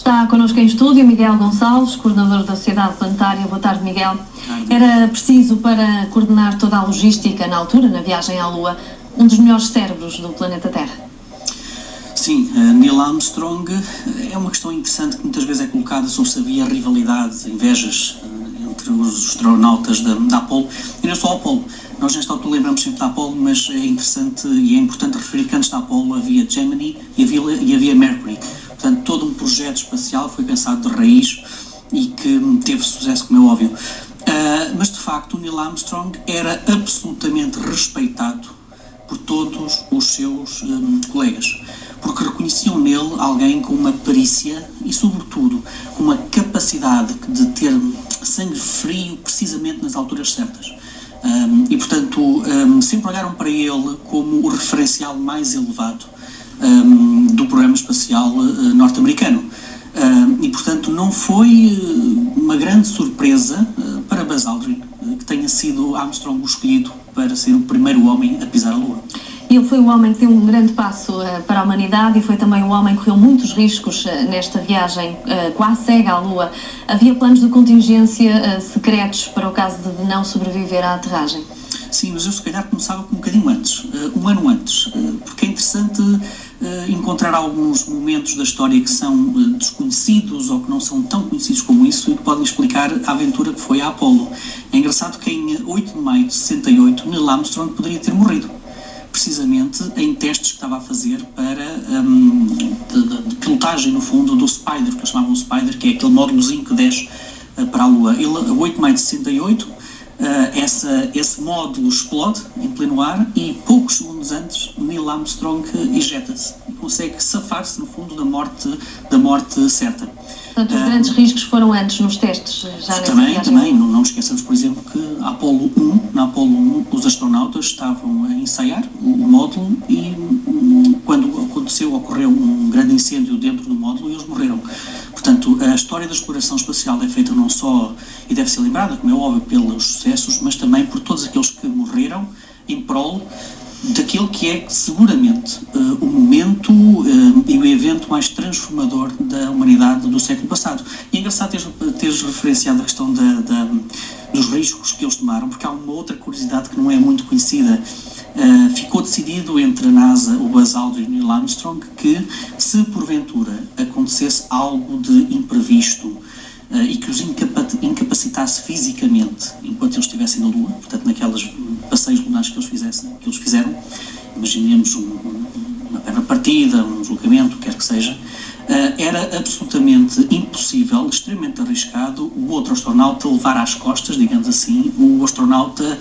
Está connosco em estúdio Miguel Gonçalves, coordenador da Sociedade Planetária. Boa tarde, Miguel. Era preciso, para coordenar toda a logística na altura, na viagem à Lua, um dos melhores cérebros do planeta Terra. Sim, Neil Armstrong é uma questão interessante que muitas vezes é colocada sobre se havia rivalidades, invejas entre os astronautas da Apollo, e não só a Apollo. Nós nesta altura lembramos sempre da Apollo, mas é interessante e é importante referir que antes da Apollo havia Gemini e havia Mercury. Portanto, todo um projeto espacial foi pensado de raiz e que teve sucesso, como é óbvio. Mas, de facto, o Neil Armstrong era absolutamente respeitado por todos os seus colegas, porque reconheciam nele alguém com uma perícia e, sobretudo, com uma capacidade de ter sangue frio precisamente nas alturas certas. E, portanto, sempre olharam para ele como o referencial mais elevado do programa espacial norte-americano. E, portanto, não foi uma grande surpresa para Buzz Aldrin que tenha sido Armstrong o escolhido para ser o primeiro homem a pisar a Lua. Ele foi o homem que deu um grande passo para a humanidade e foi também o homem que correu muitos riscos nesta viagem quase cega à Lua. Havia planos de contingência secretos para o caso de não sobreviver à aterragem? Sim, mas eu se calhar começava com um bocadinho antes, um ano antes, porque é interessante encontrar alguns momentos da história que são desconhecidos ou que não são tão conhecidos como isso e que podem explicar a aventura que foi a Apollo. É engraçado que em 8 de maio de 68 Neil Armstrong poderia ter morrido, precisamente em testes que estava a fazer para de pilotagem, no fundo, do Spider, que eles chamavam Spider, que é aquele módulozinho que desce para a Lua. Ele, a 8 de maio de 68, esse módulo explode em pleno ar e poucos segundos antes Neil Armstrong ejeta-se e consegue safar-se, no fundo, da morte certa. Portanto, os grandes riscos foram antes nos testes, já nessa viagem? Também, não esqueçamos, por exemplo, que na Apollo 1, os astronautas estavam a ensaiar o módulo e quando ocorreu um grande incêndio dentro do módulo e eles morreram. Portanto, a história da exploração espacial é feita não só, e deve ser lembrada, como é óbvio, pelos sucessos, mas também por todos aqueles que morreram em prol daquele que é seguramente o momento e o evento mais transformador da humanidade do século passado. E é engraçado teres referenciado a questão dos riscos que eles tomaram, porque há uma outra curiosidade que não é muito conhecida. Ficou decidido entre a NASA, o Buzz Aldrin e o Neil Armstrong que, se porventura acontecesse algo de imprevisto e que os incapacitasse fisicamente enquanto eles estivessem na Lua, portanto naquelas passeios lunares que eles fizeram, imaginemos uma perna partida, um deslocamento, quer que seja, era absolutamente impossível, extremamente arriscado, o outro astronauta levar às costas, digamos assim, o astronauta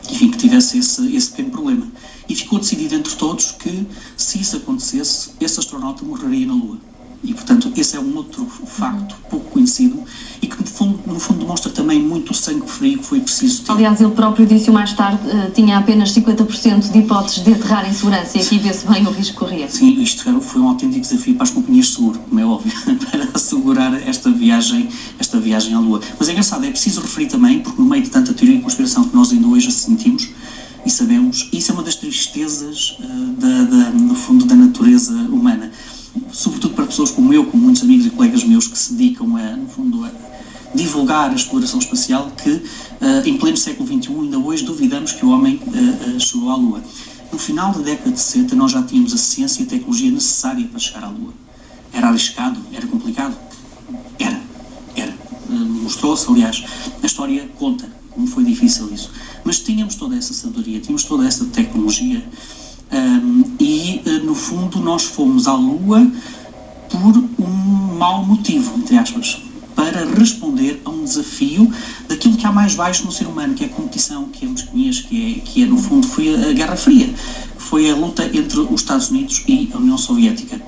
que tivesse esse pequeno problema. E ficou decidido entre todos que, se isso acontecesse, esse astronauta morreria na Lua. E, portanto, esse é um outro facto pouco conhecido e que, no fundo, demonstra também muito o sangue frio que foi preciso ter. Aliás, ele próprio disse mais tarde tinha apenas 50% de hipóteses de aterrar em segurança e aqui vê-se bem o risco que corria. Sim, isto foi um autêntico desafio para as companhias de seguro, como é óbvio, para assegurar esta viagem à Lua. Mas é engraçado, é preciso referir também, porque no meio de tanta teoria de conspiração que nós ainda hoje sentimos e sabemos, isso é uma das tristezas, no fundo, da natureza humana. Sobretudo para pessoas como eu, como muitos amigos e colegas meus que se dedicam no fundo, a divulgar a exploração espacial, que em pleno século XXI ainda hoje duvidamos que o homem chegou à Lua. No final da década de 60 nós já tínhamos a ciência e a tecnologia necessária para chegar à Lua. Era arriscado? Era complicado? Era. Mostrou-se, aliás, a história conta como foi difícil isso. Mas tínhamos toda essa sabedoria, tínhamos toda essa tecnologia. No fundo, nós fomos à Lua por um mau motivo, entre aspas, para responder a um desafio daquilo que há mais baixo no ser humano, que é a competição, que é a mesquinhez, que é, no fundo, foi a Guerra Fria, foi a luta entre os Estados Unidos e a União Soviética.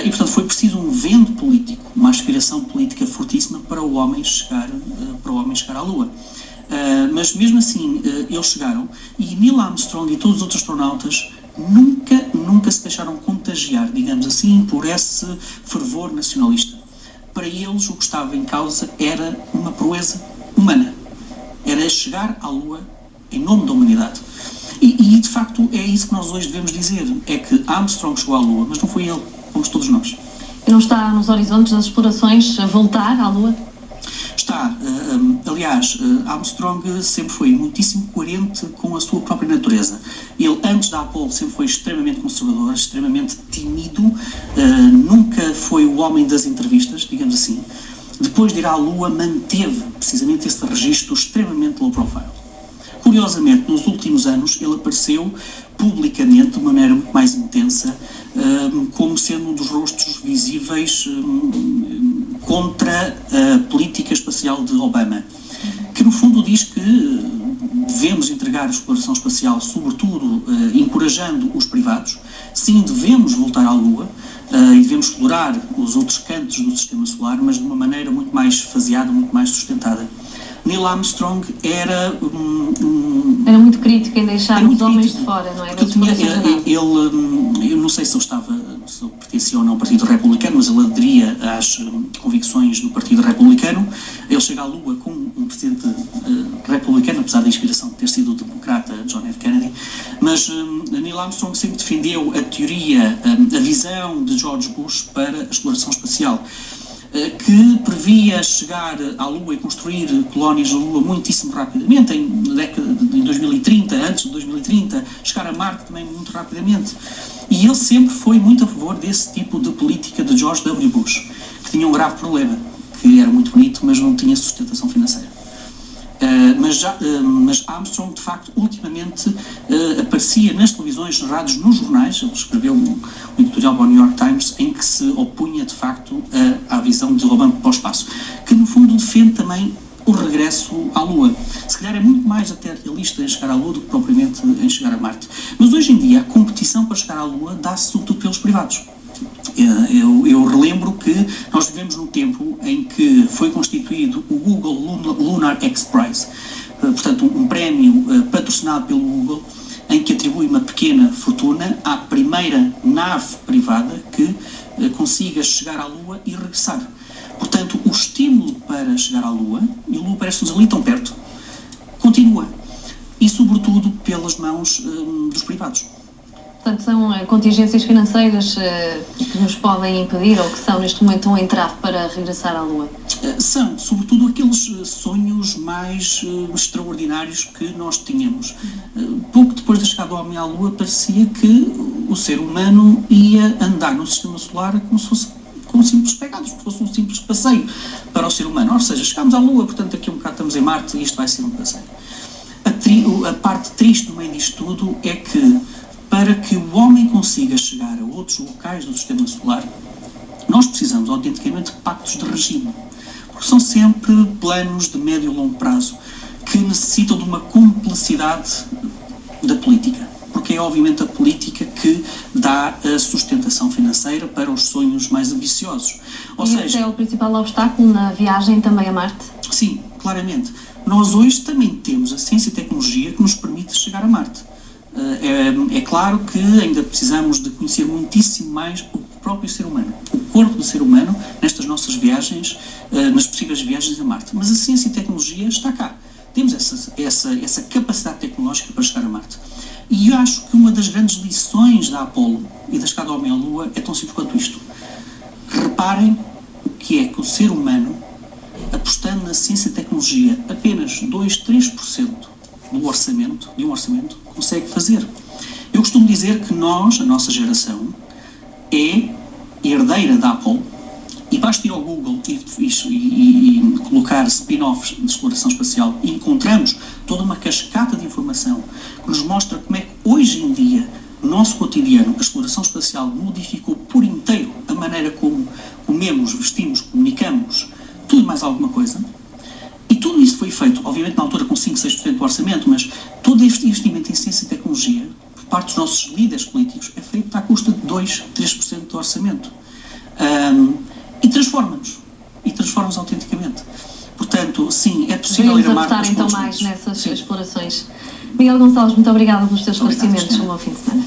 E, portanto, foi preciso um vento político, uma aspiração política fortíssima para o homem chegar à Lua. Mas, mesmo assim, eles chegaram, e Neil Armstrong e todos os outros astronautas nunca se deixaram contagiar, digamos assim, por esse fervor nacionalista. Para eles, o que estava em causa era uma proeza humana. Era chegar à Lua em nome da humanidade. E de facto, é isso que nós hoje devemos dizer. É que Armstrong chegou à Lua, mas não foi ele, fomos todos nós. E não está nos horizontes das explorações voltar à Lua? Está. Aliás, Armstrong sempre foi muitíssimo coerente com a sua própria natureza. Ele, antes da Apollo, sempre foi extremamente conservador, extremamente tímido, nunca foi o homem das entrevistas, digamos assim. Depois de ir à Lua, manteve precisamente esse registro extremamente low profile. Curiosamente, nos últimos anos, ele apareceu publicamente, de maneira muito mais intensa, como sendo um dos rostos visíveis contra a política espacial de Obama, que no fundo diz que devemos entregar a exploração espacial, sobretudo encorajando os privados. Sim, devemos voltar à Lua e devemos explorar os outros cantos do sistema solar, mas de uma maneira muito mais faseada, muito mais sustentada. Neil Armstrong era muito crítico em deixar os homens de fora, não é? Eu não sei se ele pertencia ou não ao Partido Republicano, mas ele aderia às convicções do Partido Republicano. Ele chega à Lua com um presidente republicano, apesar da inspiração de ter sido o democrata John F. Kennedy, mas Neil Armstrong sempre defendeu a teoria, a visão de George Bush para a exploração espacial, que previa chegar à Lua e construir colónias na Lua muitíssimo rapidamente, em 2030, antes de 2030, chegar a Marte também muito rapidamente. E ele sempre foi muito a favor desse tipo de política de George W. Bush, que tinha um grave problema, que era muito bonito, mas não tinha sustentação financeira. Mas Armstrong, de facto, ultimamente aparecia nas televisões, nas rádios, nos jornais. Ele escreveu um editorial para o New York Times em que se opunha, de facto, à visão de Obama para o espaço, que no fundo defende também o regresso à Lua. Se calhar é muito mais até realista em chegar à Lua do que propriamente em chegar a Marte. Mas hoje em dia a competição para chegar à Lua dá-se sobretudo pelos privados. Eu relembro que nós vivemos num tempo em que foi constituído o Google Lunar X Prize, portanto um prémio patrocinado pelo Google, em que atribui uma pequena fortuna à primeira nave privada que consiga chegar à Lua e regressar. Portanto, o estímulo para chegar à Lua, e a Lua parece-nos ali tão perto, continua, e sobretudo pelas mãos dos privados. Portanto, são contingências financeiras que nos podem impedir, ou que são neste momento um entrave para regressar à Lua? São, sobretudo, aqueles sonhos mais extraordinários que nós tínhamos. Pouco depois da chegada do homem à Lua, parecia que o ser humano ia andar no sistema solar como se fosse com simples pegados, como se fosse um simples passeio para o ser humano. Ou seja, chegámos à Lua, portanto, daqui a um bocado estamos em Marte e isto vai ser um passeio. A parte triste no meio disto tudo é que, para que o homem consiga chegar a outros locais do sistema solar, nós precisamos, autenticamente, de pactos de regime. Porque são sempre planos de médio e longo prazo que necessitam de uma cumplicidade da política. Porque é, obviamente, a política que dá a sustentação financeira para os sonhos mais ambiciosos. Esse é o principal obstáculo na viagem também a Marte? Sim, claramente. Nós hoje também temos a ciência e tecnologia que nos permite chegar a Marte. É claro que ainda precisamos de conhecer muitíssimo mais o próprio ser humano, o corpo do ser humano, nestas nossas viagens, nas possíveis viagens a Marte. Mas a ciência e a tecnologia está cá. Temos essa capacidade tecnológica para chegar a Marte. E eu acho que uma das grandes lições da Apollo e da chegada do homem à Lua é tão simples quanto isto. Reparem o que é que o ser humano, apostando na ciência e tecnologia, apenas 2-3% de um orçamento, consegue fazer. Eu costumo dizer que nós, a nossa geração, é herdeira da Apollo, e basta ir ao Google e colocar spin-offs de exploração espacial e encontramos toda uma cascata de informação que nos mostra como é que hoje em dia o nosso cotidiano, a exploração espacial, modificou por inteiro a maneira como comemos, vestimos, comunicamos, tudo mais alguma coisa. E tudo isso foi feito, obviamente na altura com 5-6% do orçamento, mas todo este investimento em ciência e tecnologia, por parte dos nossos líderes políticos, é feito à custa de 2-3% do orçamento. E transforma-nos autenticamente. Portanto, sim, é possível ir a Marte. Devemos apostar então mais nessas explorações. Miguel Gonçalves, muito obrigada pelos teus esclarecimentos. Um bom fim de semana.